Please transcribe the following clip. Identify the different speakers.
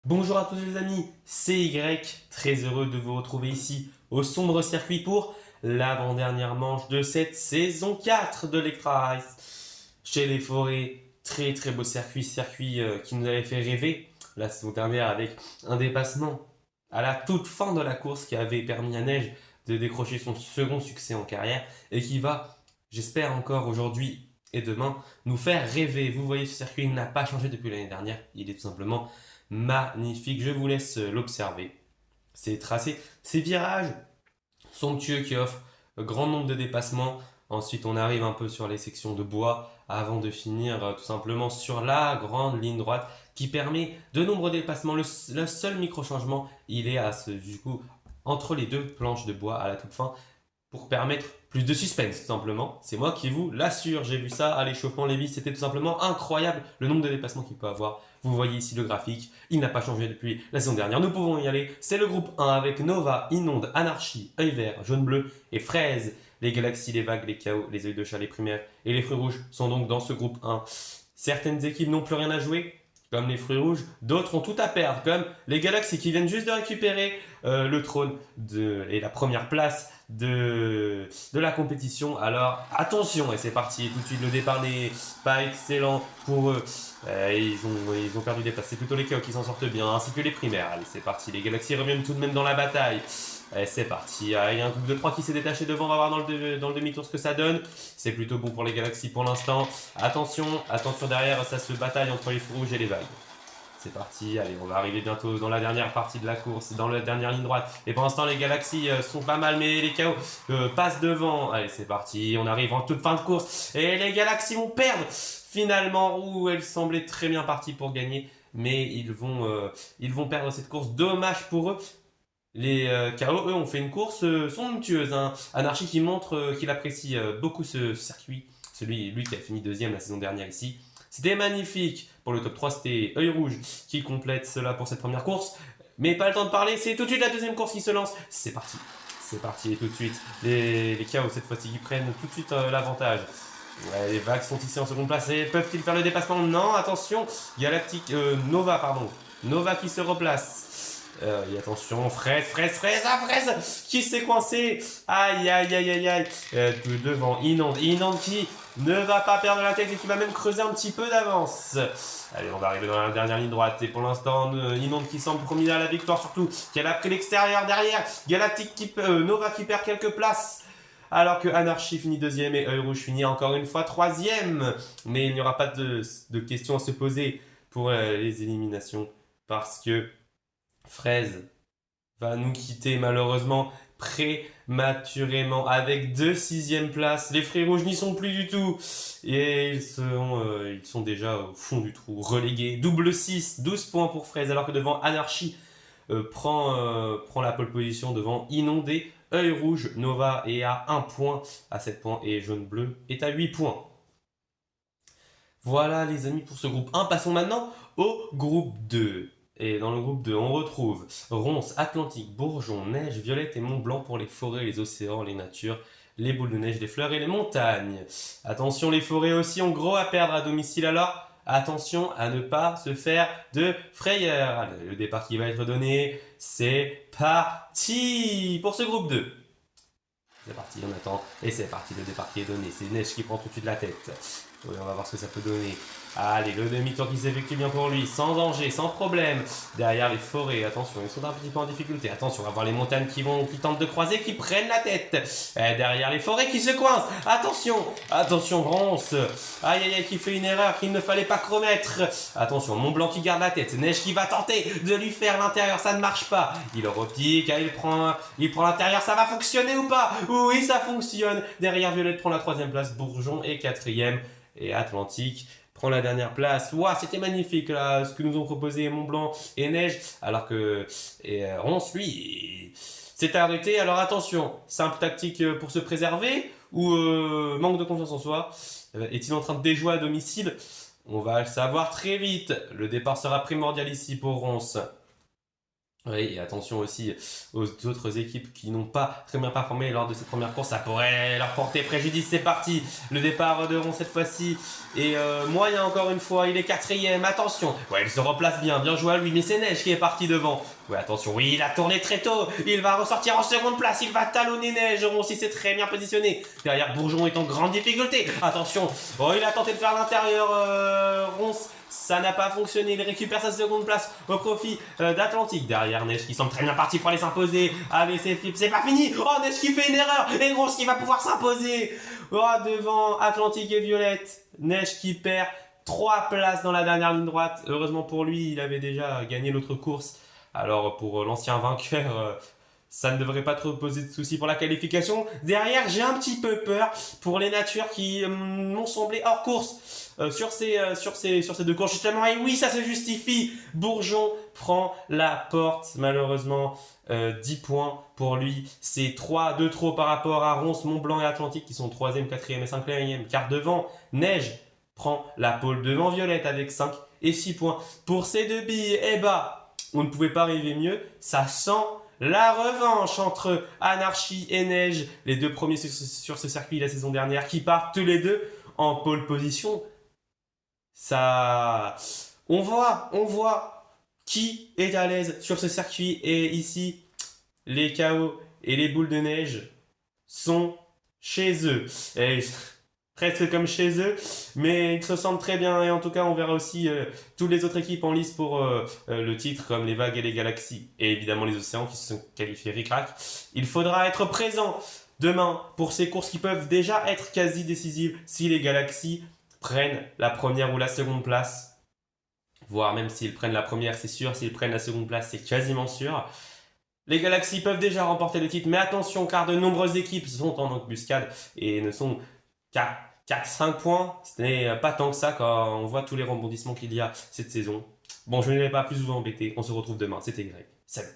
Speaker 1: Bonjour à tous les amis, c'est Y, très heureux de vous retrouver ici au sombre circuit pour l'avant-dernière manche de cette saison 4 de l'Extra Race. Chez les Forêts, très beau circuit qui nous avait fait rêver la saison dernière avec un dépassement à la toute fin de la course qui avait permis à Neige de décrocher son second succès en carrière et qui va, j'espère encore aujourd'hui et demain, nous faire rêver. Vous voyez, ce circuit n'a pas changé depuis l'année dernière, il est tout simplement magnifique. Je vous laisse l'observer. Ces tracés, ces virages somptueux qui offrent un grand nombre de dépassements. Ensuite, on arrive un peu sur les sections de bois avant de finir tout simplement sur la grande ligne droite qui permet de nombreux dépassements. Le seul micro-changement, il est du coup, entre les deux planches de bois à la toute fin pour permettre plus de suspense, tout simplement. C'est moi qui vous l'assure. J'ai vu ça à l'échauffement Lévis, c'était tout simplement incroyable le nombre de dépassements qu'il peut avoir. Vous voyez ici le graphique, il n'a pas changé depuis la saison dernière. Nous pouvons y aller. C'est le groupe 1 avec Nova, Inonde, Anarchie, Œil Vert, Jaune Bleu et Fraise. Les galaxies, les vagues, les chaos, les œils de chat, les primaires et les fruits rouges sont donc dans ce groupe 1. Certaines équipes n'ont plus rien à jouer, comme les fruits rouges. D'autres ont tout à perdre, comme les galaxies qui viennent juste de récupérer le trône et la première place de la compétition. Alors attention, et c'est parti, tout de suite le départ n'est pas excellent pour eux. Ils ont perdu des places, c'est plutôt les chaos qui s'en sortent bien, ainsi que les primaires. Allez, c'est parti, les galaxies reviennent tout de même dans la bataille. Allez, c'est parti, il y a un groupe de 3 qui s'est détaché devant, on va voir dans le demi-tour ce que ça donne. C'est plutôt bon pour les galaxies pour l'instant. Attention derrière, ça se bataille entre les feux rouges et les vagues. C'est parti, allez, on va arriver bientôt dans la dernière partie de la course, dans la dernière ligne droite. Et pour l'instant, les galaxies sont pas mal, mais les chaos passent devant. Allez, c'est parti, on arrive en toute fin de course. Et les galaxies vont perdre finalement, où elles semblaient très bien parties pour gagner. Mais ils vont perdre cette course. Dommage pour eux. Les KO, eux, ont fait une course somptueuse. Hein. Anarchy qui montre qu'il apprécie beaucoup ce circuit. Lui qui a fini deuxième la saison dernière ici. C'était magnifique. Pour le top 3, c'était Œil Rouge qui complète cela pour cette première course. Mais pas le temps de parler, c'est tout de suite la deuxième course qui se lance. C'est parti. C'est parti, et tout de suite. Les KO, cette fois-ci, qui prennent tout de suite l'avantage. Ouais, les vagues sont ici en seconde place. Et peuvent-ils faire le dépassement? Non, attention. Galactique, Nova, pardon. Nova qui se replace. Et attention, Fraise qui s'est coincé. Aïe. Devant Inonde qui ne va pas perdre la tête et qui va même creuser un petit peu d'avance. Allez, on va arriver dans la dernière ligne droite. Et pour l'instant, Inonde qui semble promis à la victoire, surtout qu'elle a pris l'extérieur derrière. Galactique Nova qui perd quelques places. Alors que Anarchy finit deuxième et Œil Rouge finit encore une fois troisième. Mais il n'y aura pas de questions à se poser pour les éliminations parce que Fraise va nous quitter malheureusement prématurément avec 2 6e places. Les Fruits Rouges n'y sont plus du tout et ils sont déjà au fond du trou, relégués. Double 6, 12 points pour Fraise alors que devant Anarchy prend la pole position devant Inondé. Œil Rouge, Nova est à 1 point, à 7 points et Jaune Bleu est à 8 points. Voilà les amis pour ce groupe 1. Passons maintenant au groupe 2. Et dans le groupe 2, on retrouve Ronce, Atlantique, Bourgeon, Neige, Violette et Mont Blanc pour les forêts, les océans, les natures, les boules de neige, les fleurs et les montagnes. Attention, les forêts aussi ont gros à perdre à domicile, alors attention à ne pas se faire de frayeur. Le départ qui va être donné, c'est parti pour ce groupe 2. C'est parti, on attend. Et c'est parti, le départ qui est donné. C'est Neige qui prend tout de suite la tête. Oui, on va voir ce que ça peut donner. Allez, le demi-tour qui s'effectue bien pour lui, sans danger, sans problème. Derrière les forêts, attention, ils sont un petit peu en difficulté. Attention, on va voir les montagnes qui tentent de croiser, qui prennent la tête. Derrière les forêts qui se coincent. Attention, Ronce. Aïe, qui fait une erreur qu'il ne fallait pas commettre. Attention, Mont Blanc qui garde la tête. Neige qui va tenter de lui faire l'intérieur, ça ne marche pas. Il repique, il prend l'intérieur, ça va fonctionner ou pas? Oui, ça fonctionne. Derrière, Violette prend la 3e place, Bourgeon est 4e. Et Atlantique prend la dernière place. Waouh, c'était magnifique là, ce que nous ont proposé Mont Blanc et Neige. Alors que Ronce, lui, s'est arrêté. Alors attention, simple tactique pour se préserver ou manque de confiance en soi? Est-il en train de déjouer à domicile? On va le savoir très vite. Le départ sera primordial ici pour Ronce. Oui, et attention aussi aux autres équipes qui n'ont pas très bien performé lors de cette première course, ça pourrait leur porter préjudice. C'est parti, le départ de Ron cette fois-ci est moyen encore une fois, il est quatrième, attention, ouais, il se replace bien joué à lui, mais c'est Neige qui est parti devant. Ouais, attention, oui, il a tourné très tôt, il va ressortir en seconde place, il va talonner Neige, Ron aussi s'est très bien positionné. Derrière, Bourgeon est en grande difficulté, attention, oh, il a tenté de faire l'intérieur, Ronce. Ça n'a pas fonctionné, il récupère sa seconde place au profit d'Atlantique. Derrière Neige qui semble très bien parti pour aller s'imposer. Allez, c'est flip, c'est pas fini. Oh, Neige qui fait une erreur. Et Grosse qui va pouvoir s'imposer. Oh, devant Atlantique et Violette. Neige qui perd 3 places dans la dernière ligne droite. Heureusement pour lui, il avait déjà gagné l'autre course. Alors pour l'ancien vainqueur, ça ne devrait pas trop poser de soucis pour la qualification. Derrière, j'ai un petit peu peur pour les natures qui m'ont semblé hors course sur ces deux courses. Justement, et oui, ça se justifie. Bourgeon prend la porte, malheureusement. 10 points pour lui. C'est 3 de trop par rapport à Ronce, Mont-Blanc et Atlantique qui sont 3e, 4e et 5e. Car devant, Neige prend la pole devant Violette avec 5 et 6 points. Pour ces deux billes, eh bah, on ne pouvait pas rêver mieux. Ça sent la revanche entre Anarchy et Neige, les deux premiers sur ce circuit la saison dernière, qui partent tous les deux en pole position. Ça, on voit qui est à l'aise sur ce circuit. Et ici, les chaos et les boules de neige sont chez eux. Et presque comme chez eux, mais ils se sentent très bien. Et en tout cas, on verra aussi toutes les autres équipes en lice pour le titre, comme les vagues et les galaxies, et évidemment les océans qui se sont qualifiés ric-rac. Il faudra être présent demain pour ces courses qui peuvent déjà être quasi décisives si les galaxies prennent la première ou la seconde place. Voire même s'ils prennent la première, c'est sûr. S'ils prennent la seconde place, c'est quasiment sûr. Les Galaxies peuvent déjà remporter le titre, mais attention car de nombreuses équipes sont en embuscade et ne sont qu'à 4-5 points. Ce n'est pas tant que ça quand on voit tous les rebondissements qu'il y a cette saison. Bon, je ne vais pas plus vous embêter. On se retrouve demain. C'était Greg. Salut.